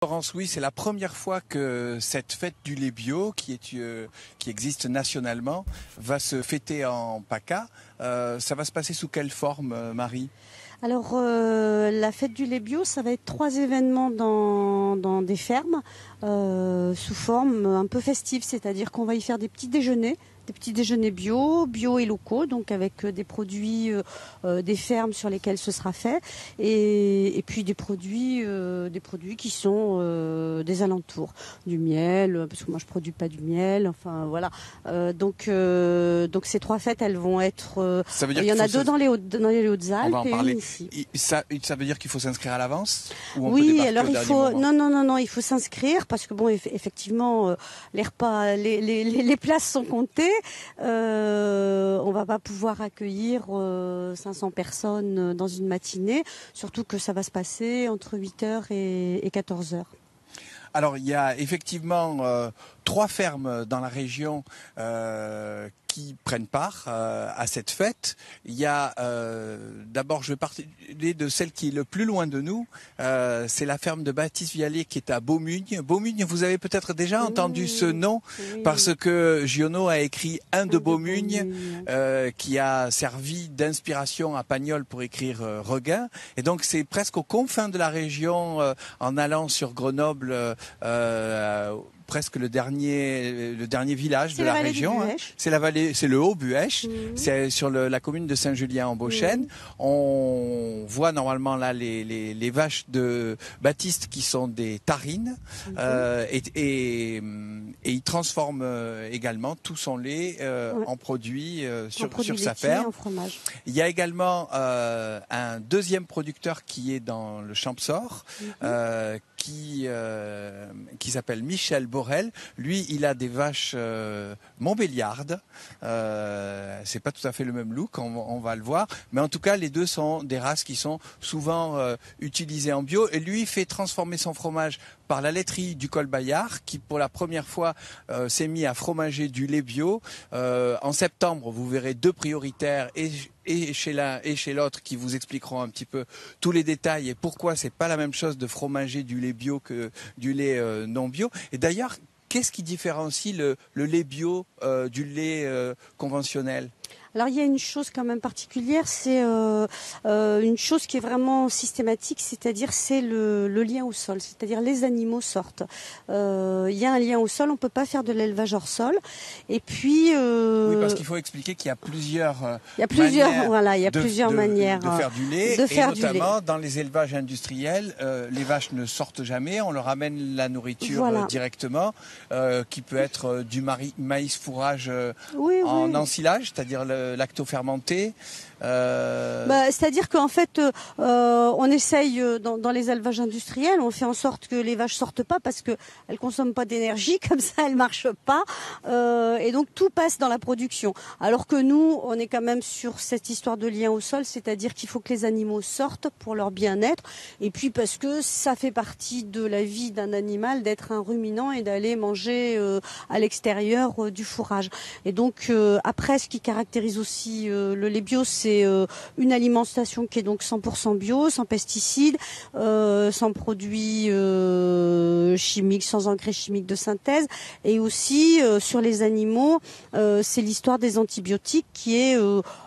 Laurence, oui, c'est la première fois que cette fête du lait bio, qui existe nationalement, va se fêter en PACA. Ça va se passer sous quelle forme, Marie? Alors, la fête du lait bio, ça va être 3 événements dans des fermes, sous forme un peu festive, c'est-à-dire qu'on va y faire des petits déjeuners bio et locaux, donc avec des produits des fermes sur lesquelles ce sera fait, et puis des produits qui sont des alentours, du miel, parce que moi je produis pas du miel, enfin voilà. Donc ces 3 fêtes, elles vont être. Ça veut dire il y en a 2 dans les On Hautes-Alpes va en et parler. une ici. Ça veut dire qu'il faut s'inscrire à l'avance ou on peut Oui, débarquer alors au il dernier faut moment? non, il faut s'inscrire parce que bon, effectivement, les repas, les places sont comptées. On va pas pouvoir accueillir 500 personnes dans une matinée, surtout que ça va se passer entre 8h et 14h. Alors, il y a effectivement 3 fermes dans la région qui prennent part à cette fête. Il y a d'abord, je vais parler de celle qui est le plus loin de nous. C'est la ferme de Baptiste Vialet qui est à Beaumugne. Beaumugne, vous avez peut-être déjà entendu ce nom parce que Giono a écrit Un de Beaumugne qui a servi d'inspiration à Pagnol pour écrire Regain. Et donc c'est presque aux confins de la région en allant sur Grenoble. Presque le dernier village de la région. C'est la vallée, c'est le Haut-Buèche. C'est sur la commune de Saint-Julien-en-Beauchêne. On voit normalement là les vaches de Baptiste qui sont des tarines et il transforme également tout son lait en produit sur sa ferme. En fromage. Il y a également un deuxième producteur qui est dans le Champsaur, qui s'appelle Michel Borel. Lui, il a des vaches montbéliardes. C'est pas tout à fait le même look, on va le voir. Mais en tout cas, les deux sont des races qui sont souvent utilisées en bio. Et lui fait transformer son fromage par la laiterie du Col Bayard, qui pour la première fois s'est mis à fromager du lait bio. En septembre, vous verrez 2 prioritaires et chez l'un et chez l'autre qui vous expliqueront un petit peu tous les détails et pourquoi c'est pas la même chose de fromager du lait bio que du lait non bio. Et d'ailleurs, qu'est-ce qui différencie le lait bio du lait conventionnel ? Alors il y a une chose quand même particulière, c'est une chose qui est vraiment systématique, c'est-à-dire c'est le lien au sol, c'est-à-dire les animaux sortent. Il y a un lien au sol, on peut pas faire de l'élevage hors sol. Et puis oui, parce qu'il faut expliquer qu'il y a plusieurs manières de faire du lait, notamment dans les élevages industriels, les vaches ne sortent jamais, on leur amène la nourriture directement, qui peut être du maïs fourrage en ensilage, c'est-à-dire lacto-fermenté. C'est-à-dire qu'en fait, on essaye dans les élevages industriels, on fait en sorte que les vaches sortent pas parce que elles consomment pas d'énergie, comme ça elles marchent pas, et donc tout passe dans la production. Alors que nous, on est quand même sur cette histoire de lien au sol, c'est-à-dire qu'il faut que les animaux sortent pour leur bien-être, et puis parce que ça fait partie de la vie d'un animal d'être un ruminant et d'aller manger à l'extérieur du fourrage. Et donc après, ce qui caractérise aussi le lait bio, c'est une alimentation qui est donc 100% bio, sans pesticides, sans produits chimiques, sans engrais chimiques de synthèse. Et aussi, sur les animaux, c'est l'histoire des antibiotiques qui est...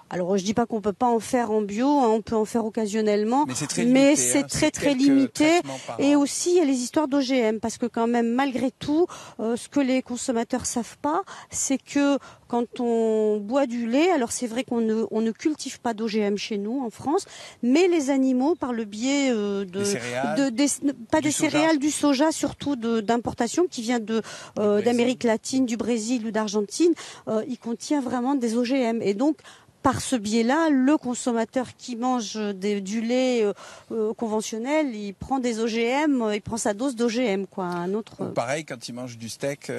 alors je dis pas qu'on peut pas en faire en bio, hein, on peut en faire occasionnellement, mais c'est très limité. Et aussi il y a les histoires d'OGM, parce que quand même malgré tout, ce que les consommateurs savent pas, c'est que quand on boit du lait, alors c'est vrai qu'on ne cultive pas d'OGM chez nous en France, mais les animaux par le biais du soja surtout d'importation qui vient d'Amérique latine, du Brésil ou d'Argentine, il contient vraiment des OGM et donc par ce biais-là, le consommateur qui mange du lait conventionnel, il prend des OGM, il prend sa dose d'OGM, quoi. Pareil quand il mange du steak.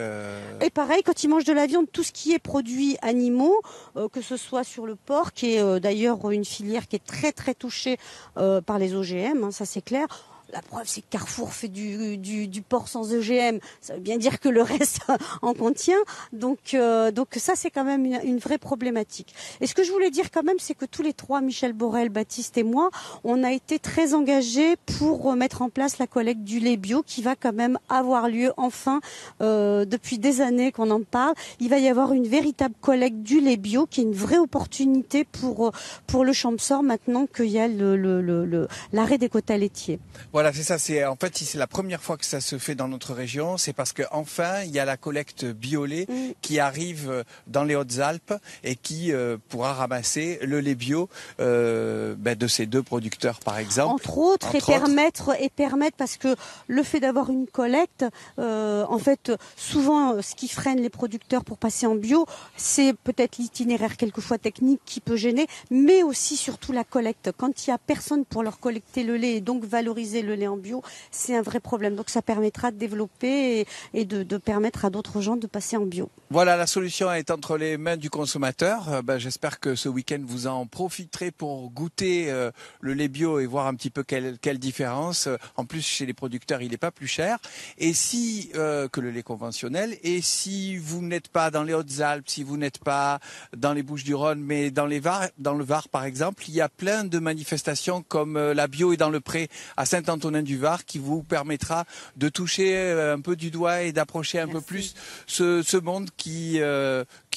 Et pareil quand il mange de la viande, tout ce qui est produits animaux, que ce soit sur le porc, qui est d'ailleurs une filière qui est très très touchée par les OGM, hein, ça c'est clair. La preuve, c'est que Carrefour fait du porc sans OGM. Ça veut bien dire que le reste en contient. Donc ça, c'est quand même une vraie problématique. Et ce que je voulais dire quand même, c'est que tous les trois, Michel Borel, Baptiste et moi, on a été très engagés pour mettre en place la collecte du lait bio qui va quand même avoir lieu enfin depuis des années qu'on en parle. Il va y avoir une véritable collecte du lait bio qui est une vraie opportunité pour le Champsaur maintenant qu'il y a l'arrêt des quotas laitiers. Voilà, c'est ça. C'est la première fois que ça se fait dans notre région. C'est parce que enfin il y a la collecte bio-lait qui arrive dans les Hautes-Alpes et qui pourra ramasser le lait bio de ces deux producteurs, par exemple. Entre autres, permettre parce que le fait d'avoir une collecte, en fait, souvent, ce qui freine les producteurs pour passer en bio, c'est peut-être l'itinéraire quelquefois technique qui peut gêner, mais aussi surtout la collecte. Quand il n'y a personne pour leur collecter le lait et donc valoriser le lait en bio, c'est un vrai problème. Donc ça permettra de développer et de permettre à d'autres gens de passer en bio. Voilà, la solution est entre les mains du consommateur. J'espère que ce week-end vous en profiterez pour goûter le lait bio et voir un petit peu quelle différence. En plus, chez les producteurs, il n'est pas plus cher que le lait conventionnel. Et si vous n'êtes pas dans les Hautes-Alpes, si vous n'êtes pas dans les Bouches-du-Rhône, mais dans le Var, par exemple, il y a plein de manifestations comme la bio est dans le pré à Saint-Antonin-du-Var qui vous permettra de toucher un peu du doigt et d'approcher un peu plus ce monde qui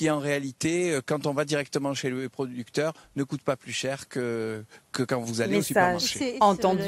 en réalité, quand on va directement chez le producteur, ne coûte pas plus cher que quand vous allez au supermarché. Entendu.